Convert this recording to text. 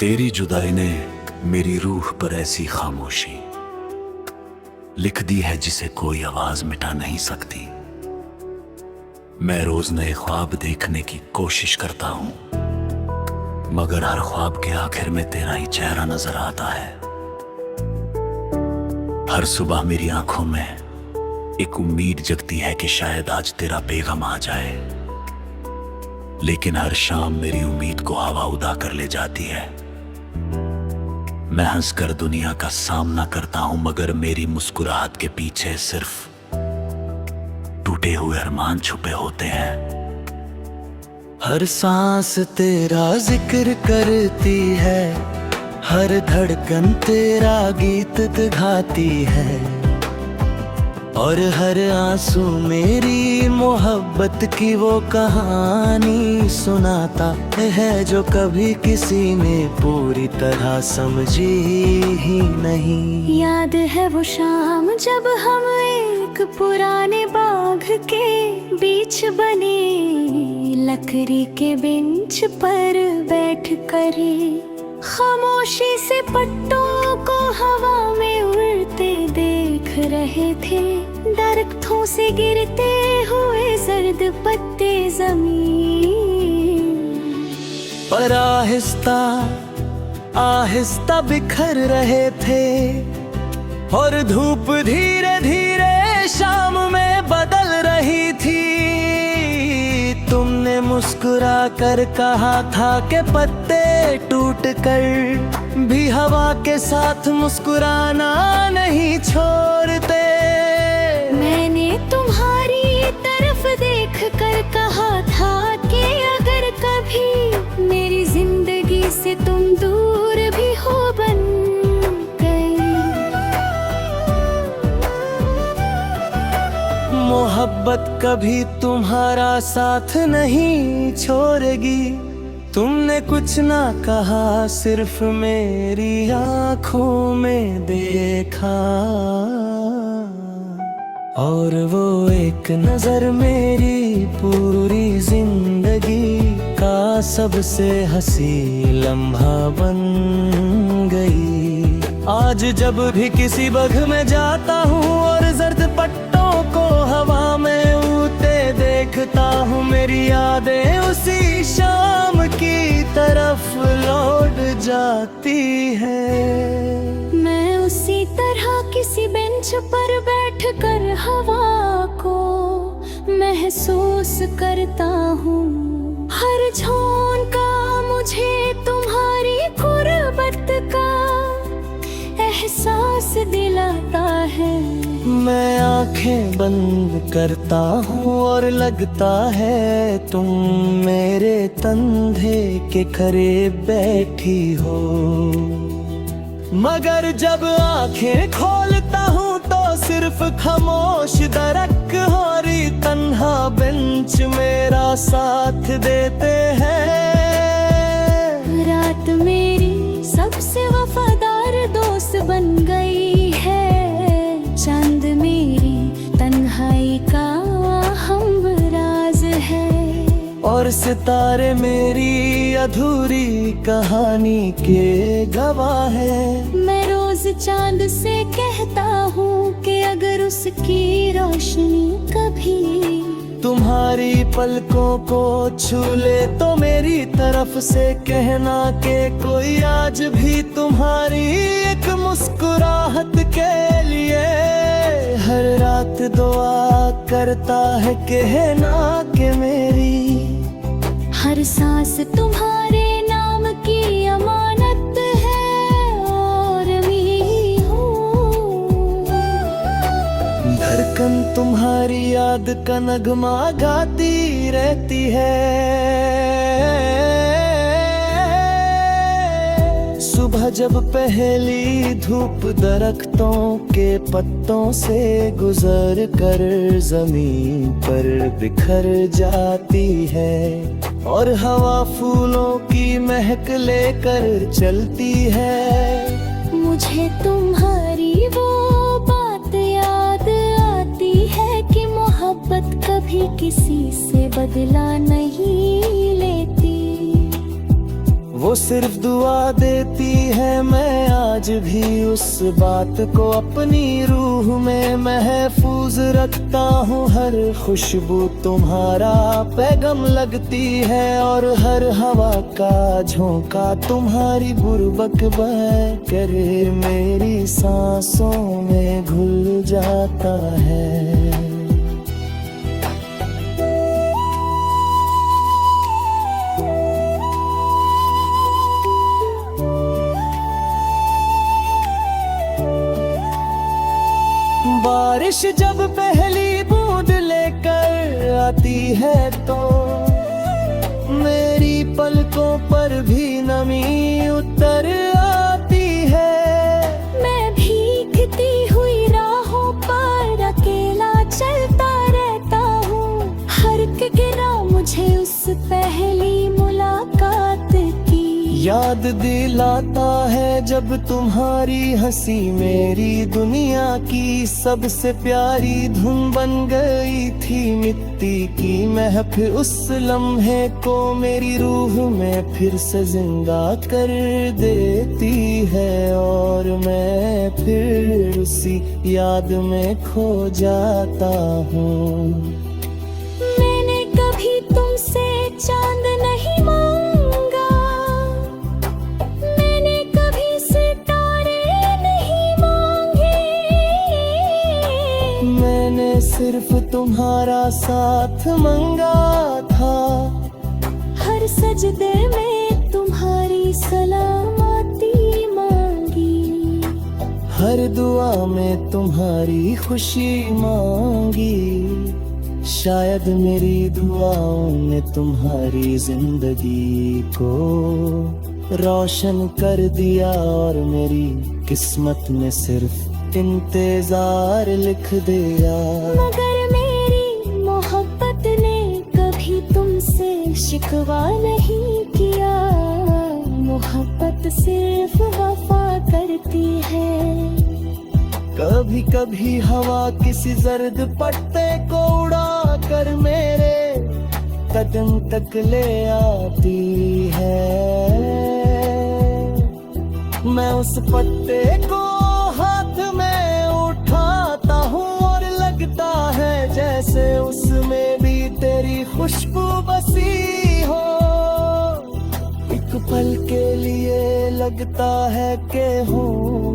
तेरी जुदाई ने मेरी रूह पर ऐसी खामोशी लिख दी है जिसे कोई आवाज मिटा नहीं सकती। मैं रोज नए ख्वाब देखने की कोशिश करता हूं, मगर हर ख्वाब के आखिर में तेरा ही चेहरा नजर आता है। हर सुबह मेरी आंखों में एक उम्मीद जगती है कि शायद आज तेरा पैगाम आ जाए, लेकिन हर शाम मेरी उम्मीद को हवा उड़ा कर ले जाती है। मैं हंसकर दुनिया का सामना करता हूं, मगर मेरी मुस्कुराहट के पीछे सिर्फ टूटे हुए अरमान छुपे होते हैं। हर सांस तेरा जिक्र करती है, हर धड़कन तेरा गीत गाती है, और हर आंसू मेरी मोहब्बत की वो कहानी सुनाता है जो कभी किसी ने पूरी तरह समझी ही नहीं। याद है वो शाम जब हम एक पुराने बाग के बीच बने लकड़ी के बेंच पर बैठ कर खामोशी से पत्तों को हवा में उड़ते देख रहे थे, दरख्तों से गिरते हुए जर्द पत्ते जमीन पर आहिस्ता आहिस्ता बिखर रहे थे, और धूप धीरे धीरे शाम में बदल रही थी। तुमने मुस्कुरा कर कहा था कि पत्ते टूट कर भी हवा के साथ मुस्कुराना नहीं छोड़ते। मैंने तुम्हारी तरफ देख कर कहा था कि अगर कभी मेरी जिंदगी से तुम दूर भी हो बन गए, मोहब्बत कभी तुम्हारा साथ नहीं छोड़ेगी। तुमने कुछ ना कहा, सिर्फ मेरी आंखों में देखा, और वो एक नजर मेरी पूरी जिंदगी का सबसे हंसी लम्हा बन गई। आज जब भी किसी बग में जाता हूँ और जर्द पट्टों को हवा में उड़ते देखता हूँ, मेरी यादें उसी शाम की तरफ लौट जाती है। मैं उसी तरह किसी बेंच पर बैठकर हवा को महसूस करता हूँ। हर झोंका मुझे तुम्हारी गुर्बत का एहसास दिलाता है। मैं आंखें बंद करता हूँ और लगता है तुम मेरे कंधे के करीब बैठी हो, मगर जब आंखें खोलता हूँ तो सिर्फ खामोश दरख्त और तन्हा बेंच मेरा साथ देते हैं। रात मेरी सबसे वफादार दोस्त बन गई है, चांद मेरी तन्हाई का हमराज है, और सितारे मेरी अधूरी कहानी के गवाह है। मैं रोज चांद से कहता हूँ कि अगर उसकी रोशनी कभी तुम्हारी पलकों को छू ले तो मेरी तरफ से कहना कि कोई आज भी तुम्हारी एक मुस्कुराहट के लिए हर रात दुआ करता है। कहना कि मेरी हर सांस तुम्हारे नाम की अमानत है, और मैं हूँ धड़कन तुम्हारी याद का नगमा गाती रहती है। सुबह जब पहली धूप दरख्तों के पत्तों से गुजर कर जमीन पर बिखर जाती है, और हवा फूलों की महक लेकर चलती है, मुझे तुम्हारी वो बात याद आती है कि मोहब्बत कभी किसी से बदला नहीं लेती। वो वो सिर्फ दुआ देती है, मैं आज भी उस बात को अपनी रूह में महफूज रखता हूँ। हर खुशबू तुम्हारा पैगाम लगती है और हर हवा का झोंका तुम्हारी बुर्बक बह कर मेरी सांसों में घुल जाता है। बारिश जब पहली बूंद लेकर आती है तो मेरी पलकों पर भी नमी उतर आती है। मैं भीगती हुई राहों पर अकेला चलता रहता हूँ। हर गिरा मुझे उस पहली मुलाकात की याद दिलाता है जब तुम्हारी हंसी मेरी दुनिया की सबसे प्यारी धुन बन गई थी। मिट्टी की महफिल उस लम्हे को मेरी रूह में फिर से जिंदा कर देती है और मैं फिर उसी याद में खो जाता हूँ। मैंने कभी तुमसे चांद नहीं मांगा, मैंने कभी सितारे नहीं मांगे। मैंने सिर्फ तुम्हारा साथ मांगा था, हर सजदे में तुम्हारी सलामती मांगी, हर दुआ में तुम्हारी खुशी मांगी। शायद मेरी दुआओं ने तुम्हारी जिंदगी को रोशन कर दिया और मेरी किस्मत में सिर्फ इंतजार लिख दिया। मगर मेरी मोहब्बत ने कभी तुमसे शिकवा नहीं किया। मोहब्बत सिर्फ वफा करती है। कभी कभी हवा किसी जर्द पत्ते को उड़ा कर मेरे कदम तक ले आती है। मैं उस पत्ते को हाथ में उठाता हूँ और लगता है जैसे उसमें भी तेरी खुशबू बसी हो। एक पल के लिए लगता है कि हूँ